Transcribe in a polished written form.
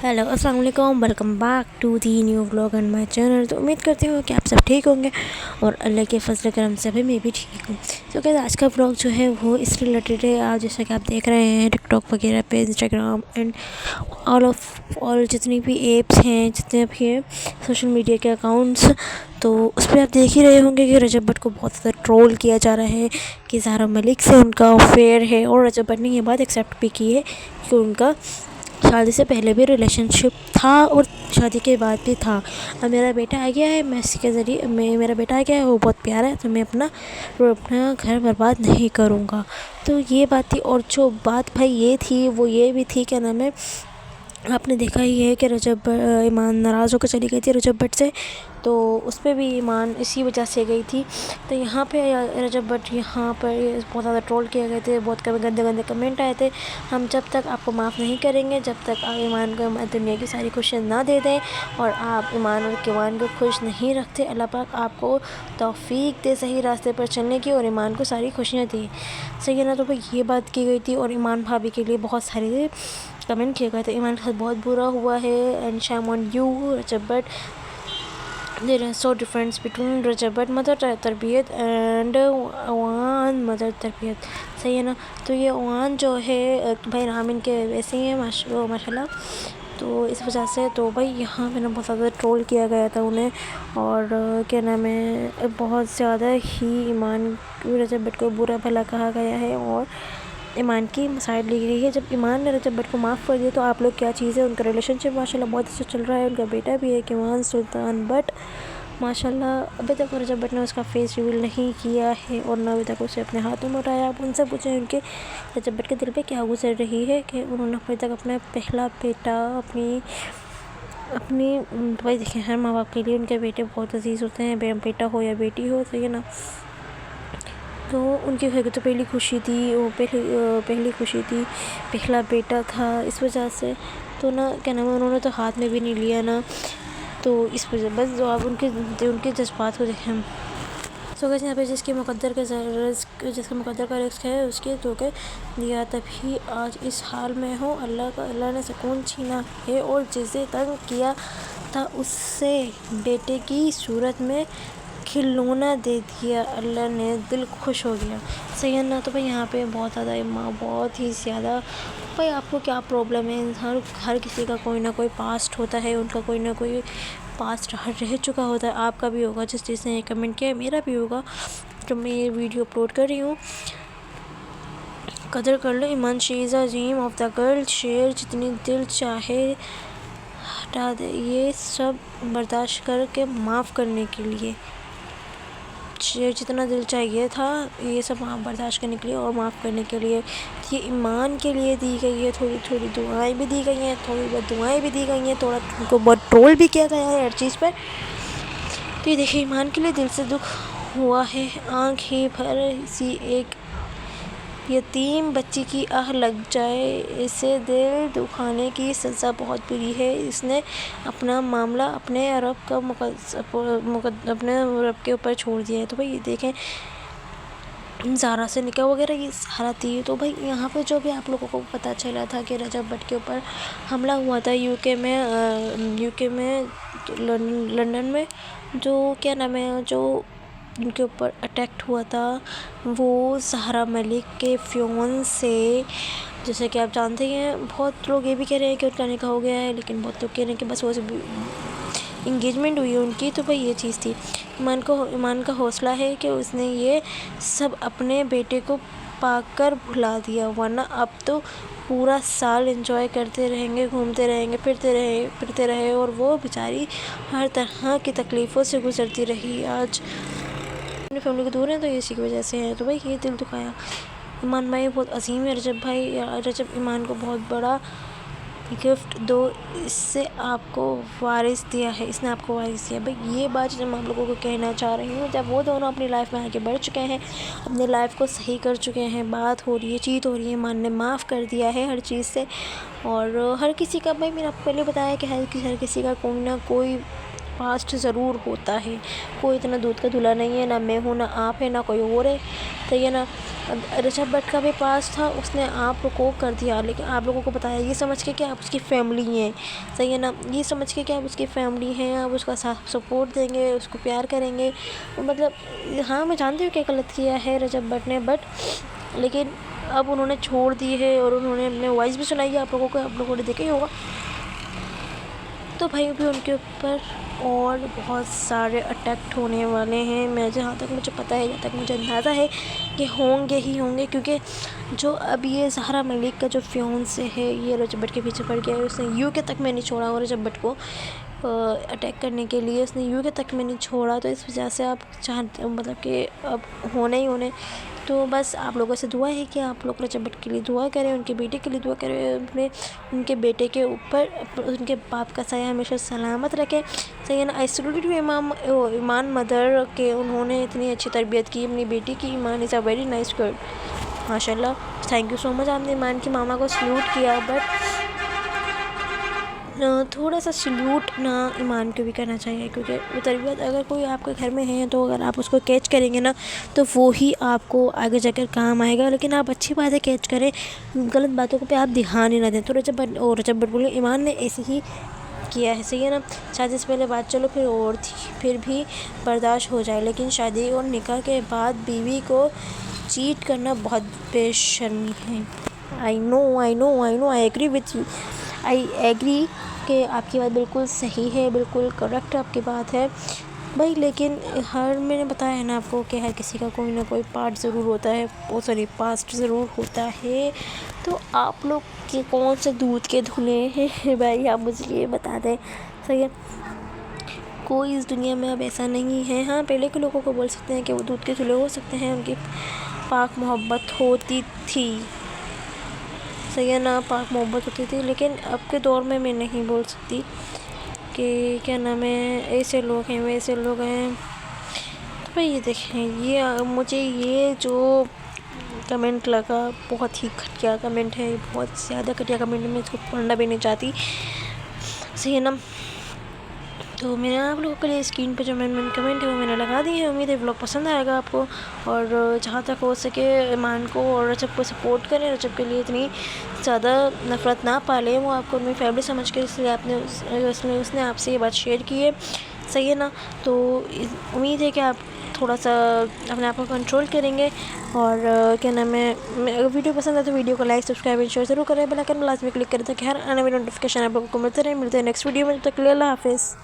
Hello अस्सलाम वालेकुम, welcome back to the new vlog on my channel. तो उम्मीद करती हूँ कि आप सब ठीक होंगे और अल्लाह के फजल करम से भी मैं भी ठीक हूँ। तो क्या आज का व्लॉग जो है वो इस रिलेटेड है। आज जैसा कि आप देख रहे हैं टिकटॉक वगैरह पे, इंस्टाग्राम एंड ऑल जितनी भी एप्स हैं, जितने भी हैं सोशल मीडिया के अकाउंट्स, तो उस पर आप देख ही रहे होंगे कि रजब भट्ट को बहुत ज़्यादा ट्रोल किया जा रहा है कि ज़ाहरा मलिक से उनका अफेयर है। और रजब भट्ट ने ये बात एक्सेप्ट भी की है कि उनका शादी से पहले भी रिलेशनशिप था और शादी के बाद भी था। अब मेरा बेटा आ गया है, मैं इसके ज़रिए मेरा बेटा आ गया है, वो बहुत प्यारा है, तो मैं अपना घर बर्बाद नहीं करूँगा। तो ये बात थी। और जो बात भाई ये थी वो ये भी थी, क्या नाम है, आपने देखा ही है कि ईमान नाराज़ होकर चली गई थी रजब भट्ट से, तो उस पर भी ईमान इसी वजह से गई थी। तो यहाँ पे रजब भट्ट यहाँ पर बहुत ज़्यादा ट्रोल किए गए थे, बहुत गंदे गंदे कमेंट आए थे। हम जब तक आपको माफ़ नहीं करेंगे, जब तक आप ईमान को दुनिया की सारी खुशियाँ ना दे दें और आप ईमान और किमान को खुश नहीं रखते, अल्लाह पाक आपको तौफीक दे सही रास्ते पर चलने की और ईमान को सारी खुशियाँ दी। सही है ना। तो भाई ये बात की गई थी और ईमान भाभी के लिए बहुत सारे कमेंट किए गए थे। ईमान के साथ बहुत बुरा हुआ है and shame on you Rajab Bhatt. There are so difference between Rajab Bhatt mother तरबियत एंड अवान मदर तरबियत। सही है ना। तो ये अवान जो है भाई रामिन के वैसे ही है माशाल्लाह। तो इस वजह से तो भाई यहाँ पे ना बहुत ज़्यादा ट्रोल किया गया था उन्हें, और क्या नाम है, बहुत ज़्यादा ही ईमान रजब भट्ट को बुरा भला कहा गया है और ईमान की साइड ली गई है। जब ईमान ने रजब भट्ट को माफ़ कर दिया तो आप लोग क्या चीज़ है। उनका रिलेशनशिप माशाल्लाह बहुत अच्छा चल रहा है, उनका बेटा भी है किमान सुल्तान भट्ट माशाल्लाह। अभी तक रजब भट्ट ने उसका फेस रिवील नहीं किया है और ना अभी तक उसे अपने हाथों में उठाया। आप उनसे पूछें उनके रजब भट्ट के दिल पे क्या गुजर रही है कि उन्होंने अभी तक अपना पहला बेटा अपनी भाई देखें, हर माँ बाप के लिए उनके बेटे बहुत अजीज़ होते हैं, बेटा हो या बेटी हो, सही है ना। तो उनकी घर की तो पहली खुशी थी, वो पहली खुशी थी, पहला बेटा था, इस वजह से तो ना क्या नाम है, उन्होंने तो हाथ में भी नहीं लिया ना। तो इस वजह बस जो आप उनके जज्बात को देखें। सो गाइस, यहाँ पे जिसके मुकद्दर का रिस्क है उसके धोखे दिया तभी आज इस हाल में हो। अल्लाह ने सुकून छीना है और जिसे तंग किया था उससे बेटे की सूरत में खिलौना दे दिया, अल्लाह ने दिल खुश हो गया। सही है ना। तो भाई यहाँ पे बहुत ज़्यादा माँ बहुत ही ज़्यादा, भाई आपको क्या प्रॉब्लम है। हर किसी का कोई ना कोई पास्ट होता है, उनका कोई ना कोई पास्ट रह चुका होता है। आपका भी होगा, जिस चीज़ ने कमेंट किया है मेरा भी होगा। तो मैं ये वीडियो अपलोड कर रही हूँ। कदर कर लो ईमान, she is a dream of the girl, शेर जितनी दिल चाहे हटा दे, ये सब बर्दाश्त करके माफ़ करने के लिए। शेर जितना दिल चाहिए था ये सब बर्दाश्त करने के लिए और माफ़ करने के लिए। ये ईमान के लिए दी गई है, थोड़ी थोड़ी दुआएं भी दी गई हैं, थोड़ी बहुत दुआएं भी दी गई हैं, थोड़ा उनको बहुत ट्रोल भी किया गया है हर चीज़ पर। तो ये देखिए, ईमान के लिए दिल से दुख हुआ है। आँख ही भर सी एक यतीम बच्ची की आह लग जाए, इसे दिल दुखाने की सज़ा बहुत बुरी है। इसने अपना मामला अपने रब के ऊपर छोड़ दिया है। तो भाई ये देखें, ज़ारा से निकाह वगैरह ये सारा थी। तो भाई यहाँ पे जो भी आप लोगों को पता चला था कि रजब भट्ट के ऊपर हमला हुआ था यूके में लंदन में, जो क्या नाम है, जो उनके ऊपर अटैक हुआ था वो ज़ाहरा मलिक के फियोंसे, जैसे कि आप जानते हैं। बहुत लोग ये भी कह रहे हैं कि उनका निकाह हो गया है, लेकिन बहुत लोग कह रहे हैं कि बस वो इंगेजमेंट हुई है उनकी। तो भाई ये चीज़ थी। ईमान का हौसला है कि उसने ये सब अपने बेटे को पाकर भुला दिया, वरना अब तो पूरा साल एंजॉय करते रहेंगे, घूमते रहेंगे, फिरते रहे और वो बेचारी हर तरह की तकलीफ़ों से गुजरती रही। आज अपनी फैमिली को दूर है तो इसी की वजह से है। तो भाई ये दिल दुखाया। ईमान भाई बहुत अजीम है। रजब ईमान को बहुत बड़ा गिफ्ट दो, इसने आपको वारिस दिया भाई ये बात जब मैं आप लोगों को कहना चाह रही हूँ, जब वो दोनों अपनी लाइफ में आगे बढ़ चुके हैं, अपने लाइफ को सही कर चुके हैं, बात हो रही है, चीत हो रही है, ईमान ने माफ़ कर दिया है हर चीज़ से। और हर किसी का, भाई मैंने आपको पहले बताया कि हर किसी का कोई ना कोई پاسٹ ضرور ہوتا ہے. کوئی اتنا دودھ کا دھلا نہیں ہے، نہ میں ہوں، نہ آپ ہے، نہ کوئی اور ہے. صحیح ہے نا. رجب بٹ کا بھی پاس تھا، اس نے آپ کو کر دیا، لیکن آپ لوگوں کو بتایا یہ سمجھ کے کہ آپ اس کی فیملی ہیں. صحیح ہے نا. یہ سمجھ کے کہ آپ اس کی فیملی ہیں، آپ اس کا سپورٹ دیں گے، اس کو پیار کریں گے. مطلب ہاں میں جانتی ہوں کہ غلط کیا ہے رجب بٹ نے، بٹ لیکن اب انہوں نے چھوڑ دی ہے، اور انہوں نے اپنے وائس بھی سنائی ہے آپ لوگوں کو، آپ لوگوں نے دیکھا ہی ہوگا. تو بھائی بھی ان کے اوپر اور بہت سارے اٹیکٹ ہونے والے ہیں. میں جہاں تک مجھے پتہ ہے، جہاں تک مجھے اندازہ ہے کہ ہوں گے ہی ہوں گے، کیونکہ جو اب یہ زہرا ملک کا جو فیونسے ہے، یہ رجب بٹ کے پیچھے پڑ گیا ہے. اس نے یو کے تک میں نہیں چھوڑا، اور رجب بٹ کو اٹیک کرنے کے لیے اس نے یو کے تک میں نہیں چھوڑا. تو اس وجہ سے آپ چاہتے مطلب کہ اب ہونے ہی ہونے. تو بس آپ لوگوں سے دعا ہے کہ آپ لوگ رجب بٹ کے لیے دعا کریں، ان کے بیٹے کے لیے دعا کریں، ان کے بیٹے کے اوپر ان کے باپ کا سایہ ہمیشہ سلامت رکھیں. صحیح ہے نا. آئی سیلوٹ یو ایمان مدر کہ انہوں نے اتنی اچھی تربیت کی اپنی بیٹی کی. ایمان از اے ویری نائس گرل، ماشاء اللہ. تھینک یو سو مچ. آپ نے ایمان کی ماما کو سلیوٹ کیا، بٹ تھوڑا سا سلیوٹ نہ ایمان کو بھی کرنا چاہیے، کیونکہ وہ تربیت اگر کوئی آپ کے گھر میں ہے تو اگر آپ اس کو کیچ کریں گے نا تو وہی آپ کو آگے جا کر کام آئے گا. لیکن آپ اچھی باتیں کیچ کریں، غلط باتوں پہ آپ دھیان ہی نہ دیں. تو رجب بٹ بولے ایمان نے ایسے ہی کیا ہے. صحیح ہے نا. شادی سے پہلے بات چلو پھر اور تھی، پھر بھی برداشت ہو جائے، لیکن شادی اور نکاح کے بعد بیوی کو چیٹ کرنا بہت بے شرمی ہے. I agree with you, I agree کہ آپ کی بات بالکل صحیح ہے، بالکل کریکٹ آپ کی بات ہے بھائی. لیکن میں نے بتایا ہے نا آپ کو کہ ہر کسی کا کوئی نہ کوئی پارٹ ضرور ہوتا ہے، پاسٹ ضرور ہوتا ہے. تو آپ لوگ کے کون سے دودھ کے دھلے ہیں بھائی، آپ مجھے یہ بتا دیں. صحیح ہے. کوئی اس دنیا میں اب ایسا نہیں ہے. ہاں پہلے کے لوگوں کو بول سکتے ہیں کہ وہ دودھ کے دھلے ہو سکتے ہیں، ان کی پاک محبت ہوتی تھی. صحیح ہے نا. پاک محبت ہوتی تھی. لیکن اب کے دور میں نہیں بول سکتی کہ کیا نام ہے ایسے لوگ ہیں ویسے لوگ ہیں. بھائی یہ دیکھیں، مجھے یہ جو کمنٹ لگا بہت ہی گھٹیا کمنٹ ہے، بہت زیادہ گھٹیا کمنٹ ہے. میں اس کو پڑھنا بھی نہیں چاہتی. صحیح ہے نا. تو میں نے آپ لوگوں کے لیے اسکرین پہ جو مین کمنٹ ہے وہ میں نے لگا دی ہے. امید ہے ولاگ پسند آئے گا آپ کو، اور جہاں تک ہو سکے ایمان کو اور رجب کو سپورٹ کریں. رجب کے لیے اتنی زیادہ نفرت نہ پالیں، وہ آپ کو اپنی فیملی سمجھ کے، اس لیے اس نے آپ سے یہ بات شیئر کی ہے. صحیح ہے نا. تو امید ہے کہ آپ تھوڑا سا اپنے آپ کو کنٹرول کریں گے. اور کیا نام ہے، اگر ویڈیو پسند ہے تو ویڈیو کو لائک سبسکرائب اور شیئر ضرور کریں. بیل آئیکن لازمی کلک کریں تاکہ ہر آنے والی نوٹیفیکیشن آپ لوگوں کو ملتے رہے. ملتے ہیں نیکسٹ ویڈیو میں. تب تک کے لیے اللہ حافظ.